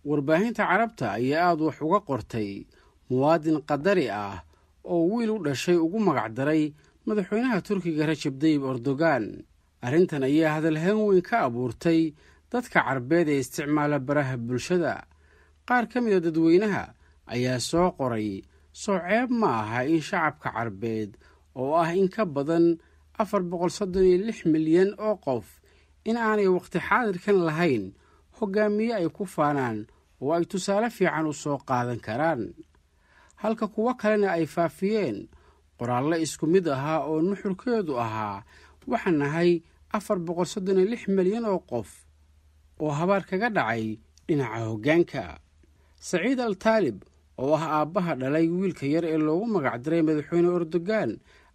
warbaahinta carabta ayaa aad wax uga qortay muwaadin qadari ah oo wiil u dhashay ugu magacdaray madaxweynaha turkiga Rajab Tayyip Erdogan. arrintan ayaa hadalhayn weyn ka abuurtay dadka carbeed ee isticmaala baraha bulshada. qaar ka mid a dadweynaha ayaa soo qoray soo ceeb ma aha in shacabka carbeed oo ah in ka badan 436 milyan oo qof in aanay waqti xaadirkan lahayn hogaamiye ay ku faanaan oo ay tusaale fiican u soo qaadan karaan, halka kuwa kalena ay faafiyeen qoraallo isku mid ahaa oo nuxurkeedu ahaa waxaan nahay 436 milyan oo qof oo habaar kaga dhacay dhinaca hoggaanka. Saciid Al-Taalib oo ah aabbaha dhalay wiilka yar ee loogu magacdaray madaxweyne Erdogan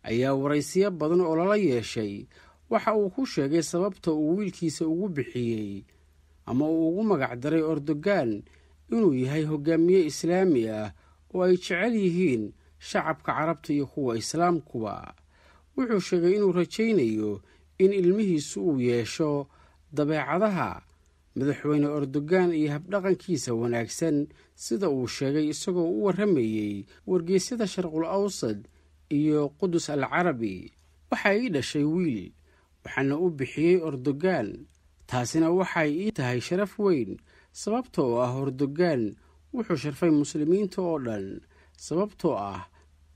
ayaa waraysiyo badan oo lala yeeshay waxa uu ku sheegay sababta uu wiilkiisa ugu bixiyey ama uu ugu magacdaray Erdogan inuu yahay hogaamiye islaami ah oo ay jecel yihiin shacabka carabta iyo kuwa islaamkuba. wuxuu sheegay inuu rajaynayo in ilmihiisu uu yeesho dabeecadaha madaxweyne Erdogan iyo habdhaqankiisa wanaagsan sida uu sheegay isagoo u waramayay wargeysyada Sharqul Awsad iyo Qudus al-Carabi. waxay ii dhashay wiil waxaana u bixiyey Erdogan, taasina waxay ii tahay sharaf weyn sababtoo ah Erdogan wuxuu sharfay muslimiinta oo dhan. sababtoo ah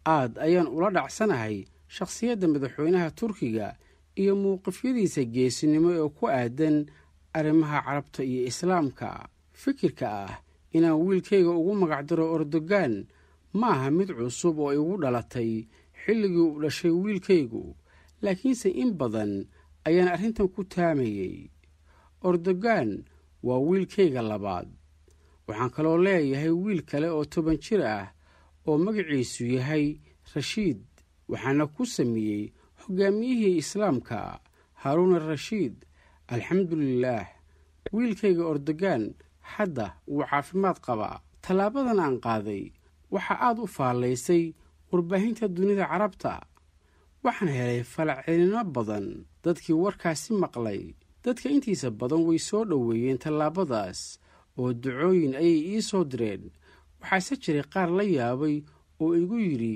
aad ayaan ula dhacsanahay shakhsiyadda madaxweynaha Turkiga iyo mowqifyadiisa geesinimo ee ku aadan arrimaha carabta iyo islaamka. fikirka ah inaan wiilkayga ugu magacdaro Erdogan ma aha mid cusub oo igu dhalatay xilligii uu dhashay wiilkaygu, laakiinse in badan ayaan arrintan ku taamayey. Erdogan waa wiilkayga labaad. waxaan kaloo leeyahay wiil kale oo 10 jir ah oo magaciisu yahay Rashiid, waxaana ku sameeyey hogaamiyihii islaamka Haruun al-Rashiid. alxamdulillaah, wiilkayga Erdogan hadda wuu caafimaad qabaa. tallaabadan aan qaaday waxa aad u faalaysay warbaahinta dunida carabta. waxaan helay falcelinno badan dadkii warkaasi maqlay. dadka intiisa badan way soo dhoweeyeen tallaabadaas oo ducooyin ayay ii soo direen. waxaase jiray qaar la yaabay oo igu yidhi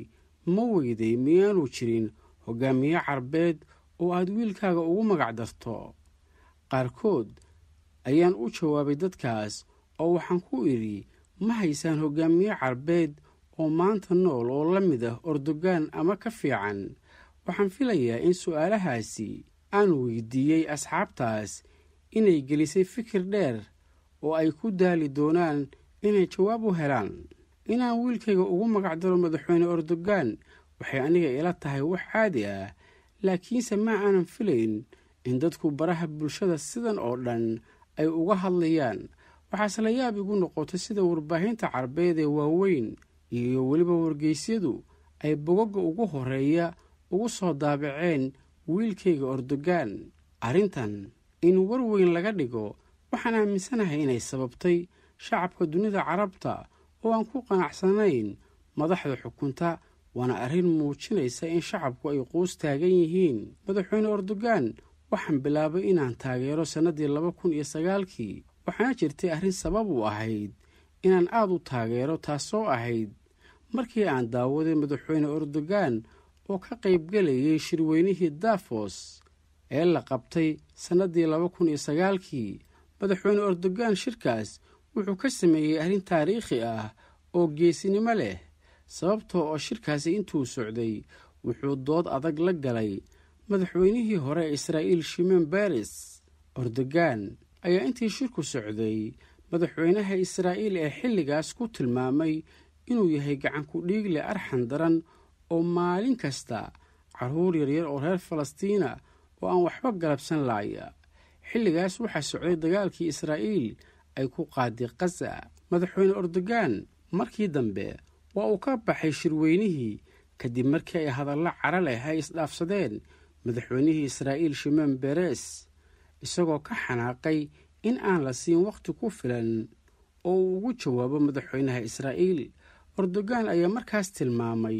ma weyday miyaanu jirin hogaamiye carbeed oo aad wiilkaaga ugu magacdarto. qaarkood ayaan u jawaabay dadkaas oo waxaan ku idhi ma haysaan hogaamiye carbeed oo maanta nool oo la mid ah Erdogan ama ka fiican. waxaan filayaa in su'aalahaasi aan weydiiyey asxaabtaas inay gelisay fikir dheer oo ay ku daali doonaan inay jawaab u helaan. inaan wiilkayga ugu magacdaro madaxweyne Erdogan waxay aniga ila tahay wax caadi ah, laakiinse ma aanan filayn in dadku baraha bulshada sidan oo dhan ay uga hadlayaan. waxaase la yaab igu noqotay sida warbaahinta carbeed ee waaweyn iyo weliba wargeysyadu ay bogagga ugu horeeya ugu soo daabaceen wiilkayga Erdogan. arrintan in war weyn laga dhigo waxaan aaminsanahay inay sababtay shacabka dunida carabta oo aan ku qanacsanayn madaxda xukunta, waana arrin muujinaysa in shacabku ay quus taagan yihiin madaxweyne Erdogan. waxaan bilaabay inaan taageero sannadii 2009kii, waxaana jirtay arrin sabab u ahayd inaan aad u taageero, taasoo ahayd markii aan daawaday madaxweyne Erdogan oo ka qaybgelayay shirweynihii Davos ee la qabtay sannadii 2009kii. madaxweyne Erdogan shirkaas wuxuu ka sameeyey arrin taariikhi ah oo geesinimo leh, sababtoo oo shirkaasi intuu socday wuxuu dood adag la galay madaxweynihii hore ee Israa'iil Shimon Peres. Erdogan ayaa intii shirku socday madaxweynaha Israa'iil ee xilligaas ku tilmaamay inuu yahay gacan ku dhiigle arxan daran oo maalin kasta carruur yaryar oo reer Falastiina oo aan waxba galabsan laaya. xilligaas waxaa socday dagaalkii Israa'iil ay ku qaaday Gaza. madaxweyne Erdogan markii dambe waa uu ka baxay shirweynihii kadib markii ay hadallo cara leh ay isdhaafsadeen madaxweynihii Israa'iil Shimon Peres, isagoo ka xanaaqay in aan la siin waqti ku filan oo uu ugu jawaabo madaxweynaha Israa'iil. Erdogan ayaa markaas tilmaamay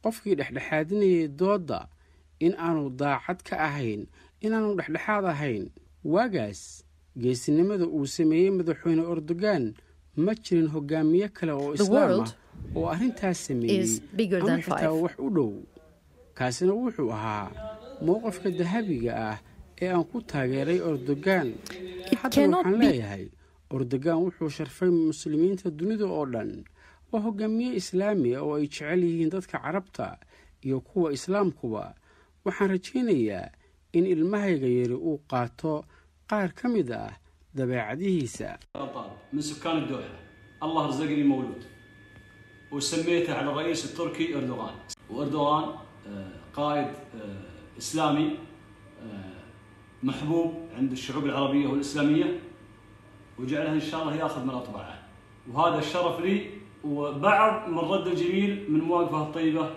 qofkii dhexdhexaadinayay doodda in aanu daacad ka ahayn, inaanu dhexdhexaad ahayn. waagaas geesinimada uu sameeyey madaxweyne Erdogan ma jirin hogaamiye kale oo islaam ah oo arrintaas sameeyey ama xitaa wax u dhow. kaasina wuxuu ahaa mowqifka dahabiga ah ee aan ku taageeray Erdogan. hadda waxaan leeyahay Erdogan wuxuu sharfay muslimiinta dunida oo dhan. waa hogaamiye islaami ah oo ay jecel yihiin dadka carabta iyo kuwa islaamkuba. waxaan rajaynayaa in ilmahayga yari uu qaato qaar ka mid ah dabeecadihiisa. من سكان الدوحة الله رزقني مولود وسميته على الرئيس التركي أردوغان. وأردوغان قائد إسلامي محبوب عند الشعوب العربية والإسلامية وجعله إن شاء الله يأخذ من أطباعه. وهذا الشرف لي وبعض من رد الجميل من مواقفه الطيبة